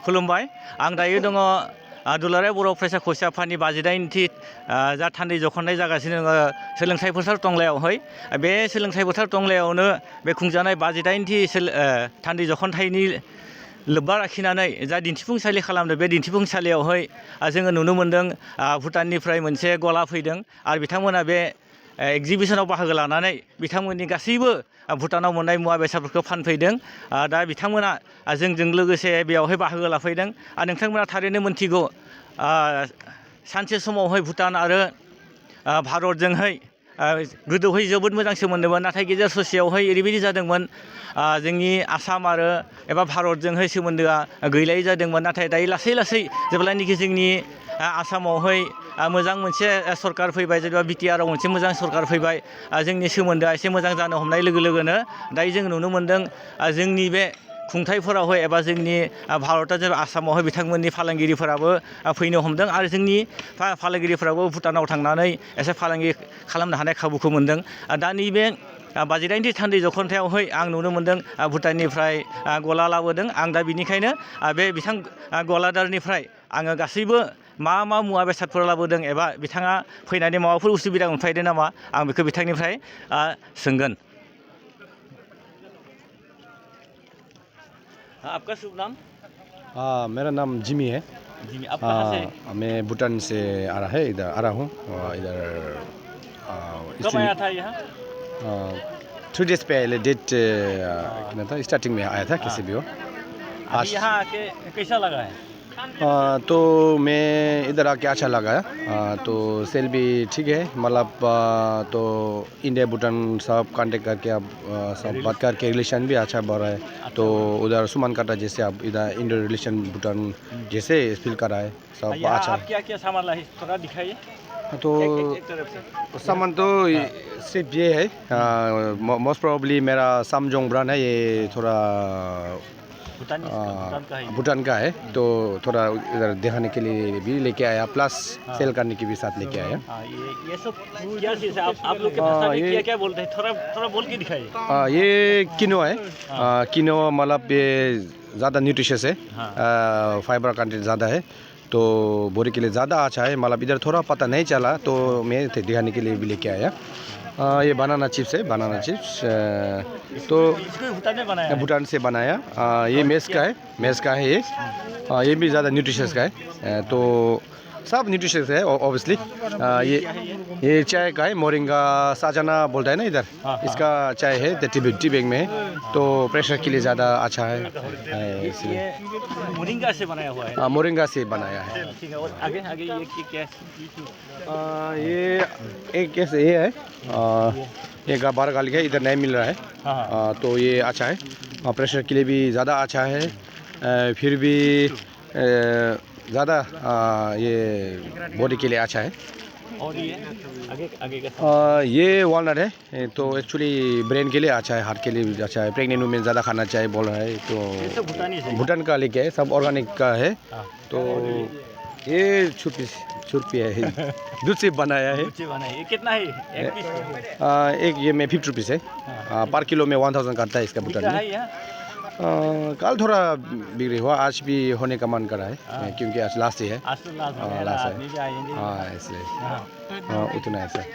खुलुमबाय आं दायो दङ दुलाराय बर' फरायसा खौसे आफादनि 52थि जा थान्दै जखननाय जागासिनो दङ सोलोंथाइ फोथार टंलायावहाय बे सोलोंथाइ फोथार टंलायावनो बे खुंजानाय 52थि थान्दै जखनथाइनि लोब्बा लाखिनानै जा दिन्थिफुंसालि खालामदों बे दिन्थिफुंसालियावहाय जोङो नुनो मोन्दों भुटाननिफ्राय मोनसे गला फैदों आरो बिथांमोना बे एगजिबिसनाव बाहागो लानानै बिथांमोननि गासैबो भुटानाव मोननाय मुवा बेसादफोरखौ फानफैदों दा बिथांमोना जोंजों लोगोसे बेयावहाय बाहागो लाफैदों आरो नोंथांमोना थारैनो मोनथिगौ सानसे समावहाय भुटान आरो भारतजोंहाय गोदोहाय जोबोद मोजां सोमोन्दोमोन नाथाय गेजेर ससेयावहाय ओरैबायदि जादोंमोन जोंनि आसाम आरो एबा भारतजोंहाय सोमोन्दोआ गैलायै जादोंमोन नाथाय दायो लासै लासै जेब्लानाखि जोंनि आसामावहाय मोजां मोनसे सरकार फैबाय जेनेबा बिटिआरआव मोनसे मोजां सरकार फैबाय जोंनि सोमोन्दोआ एसे मोजां जानो हमनाय लोगो लोगोनो दायो जों नुनो मोन्दों जोंनि बे खुंथाइफोरावहाय एबा जोंनि भारतआ जेनेबा आसामावहाय बिथांमोननि फालांगिरिफोराबो फैनो हमदों आरो जोंनि फालांगिरिफोराबो भुटानाव थांनानै एसे फालांगि खालामनो हानाय खाबुखौ मोन्दों दा नैबे 52थि थान्दै जखनथायावहाय आं नुनो मोन्दों भुटाननिफ्राय गला लाबोदों आं दा बिनिखायनो बे बिथां गलादारनिफ्राय आङो गासैबो मा मुवा बेसादफोर लाबोदों एबा बिथाङा फैनानै माबाफोर उसुबिदा मोनफैदों नामा आं बेखौ बिथांनिफ्राय सोंगोन। आपका शुभ नाम? मेरा नाम जिमी है। जिमी, आप कहाँ से? मैं भूटान से आ रहा है, इधर आ रहा हूँ इधर। कब आया था यहाँ? 3 डेज पहले डेट कितना था, स्टार्टिंग में आया था किसी भी हो। अभी यहाँ आके कैसा लगा है? तो मैं इधर आके अच्छा लगा है। तो सेल भी ठीक है, मतलब तो इंडिया भूटान सब कांटेक्ट करके अब सब बात करके रिलेशन भी अच्छा बढ़ रहा है। तो उधर सुमन काटा जैसे अब इधर इंडो रिलेशन भूटान जैसे फील कर रहा है सब अच्छा। आप क्या सामान लाए थोड़ा दिखाइए। तो सामान तो सिर्फ ये है, मोस्ट प्रोबेबली मेरा सामजोंग ब्रांड है, ये थोड़ा भूटान का है तो थोड़ा इधर दिखाने के लिए भी लेके आया, प्लस सेल करने के भी साथ लेके आया। ये सब क्या चीज़ है? आप लोग के भाषा में क्या बोलते हैं? थोड़ा बोल के दिखाइए। ये किनो है। किनो मतलब ये ज़्यादा न्यूट्रिशियस है, फाइबर कंटेंट ज़्यादा है तो बॉडी के लिए ज़्यादा अच्छा है। मतलब इधर थोड़ा पता नहीं चला तो मैं दिखाने के लिए भी लेके आया। ये बनाना चिप्स है, बनाना चिप्स तो भूटान से बनाया। ये मेस का है ये भी ज़्यादा न्यूट्रिशियस का है तो सब न्यूट्रिशियस है ऑब्वियसली। ये चाय का है, मोरिंगा साजना बोलता है ना इधर, इसका चाय है टी बैग में है तो प्रेशर के लिए ज़्यादा अच्छा है इसलिए। मोरिंगा से बनाया हुआ है? मोरिंगा से बनाया है। ठीक है, और आगे ये क्या? ये एक कैसे ये है, ये 12 गाली है, इधर नहीं मिल रहा है तो ये अच्छा है, प्रेशर के लिए भी ज़्यादा अच्छा है, फिर भी ज़्यादा ये बॉडी के लिए अच्छा है। और ये आगे का ये वॉलनट है तो एक्चुअली ब्रेन के लिए अच्छा है, हार्ट के लिए भी अच्छा है, प्रेग्नेंट वुमेन ज़्यादा खाना चाहिए बोल रहा है तो भूटान का लेके है, सब ऑर्गेनिक का है। तो ये छुरपी है, दूध से बनाया है। ये कितना है एक पीस? एक ये में 50 रुपीज़ है, पर किलो में 1000 करता है इसका भूटान में। कल थोड़ा बिक्री हुआ, आज भी होने का मन कर रहा है क्योंकि आज लास्ट ही है। लास्ट है इसलिए उतना है सर।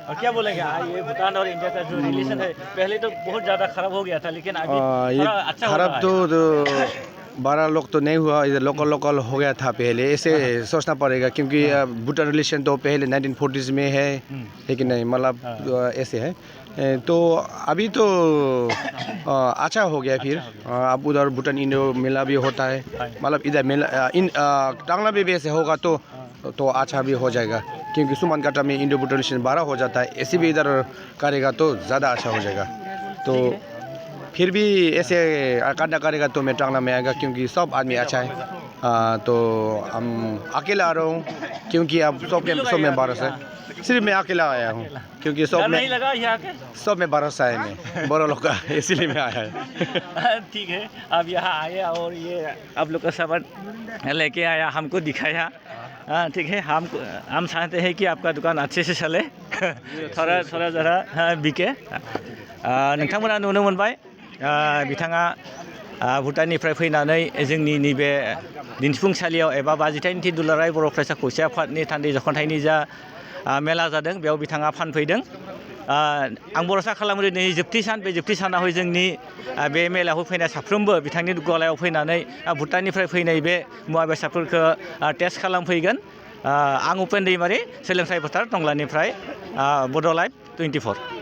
और क्या बोलेंगे ये भूटान और इंडिया का जो रिलेशन है पहले तो बहुत ज़्यादा खराब हो गया था लेकिन अभी थोड़ा अच्छा खराब तो 12 लोग तो नहीं हुआ, इधर लोकल हो गया था पहले, ऐसे सोचना पड़ेगा क्योंकि भूटान रिलेशन तो पहले 1940s में है लेकिन नहीं मतलब ऐसे है तो अभी तो अच्छा हो गया। फिर अब उधर भूटान इंडो मेला भी होता है, मतलब इधर मेला टांगला भी ऐसे होगा तो अच्छा भी हो जाएगा क्योंकि सुमन काटा में इंडो भूटान रिलेशन 12 हो जाता है, ऐसे भी इधर करेगा तो ज़्यादा अच्छा हो जाएगा। तो फिर भी ऐसे काटा करेगा तो मैं टांगला में आएगा क्योंकि सब आदमी अच्छा है। तो हम अकेला आ रहा हूँ क्योंकि अब सब में भरोसा है, सिर्फ मैं अकेला आया हूँ क्योंकि सब में भरोसा है मैं बड़ों लोग का, इसीलिए मैं आया है। ठीक है, अब यहाँ आए और ये आप लोग का सामान लेके आया, हमको दिखाया। ठीक है, हम चाहते हैं कि आपका दुकान अच्छे से चले, थोड़ा ज़रा बिके। नोंथांमोना नुनो मोनबाय बिथाङा भुटाननिफ्राय फैनानै जोंनि नैबे दिन्थिफुंसालियाव एबा 22थि दुलाराय बर' फरायसा खौसे आफादनि थान्दै जखनथाइनि जा मेला जादों बेयाव बिथाङा फानफैदों। आं भरसा खालामो दिनै जोबथि सान बे जोबथि सानावहाय जोंनि बे मेलायाव फैनाय साफ्रोमबो बिथांनि गलायाव फैनानै भुटाननिफ्राय फैनाय बे मुवा बेसादफोरखौ टेस्ट खालामफैगोन। आं उपेन दैमारि सोलोंथाइ फोथार टंलानिफ्राय बड' लाइभ 24।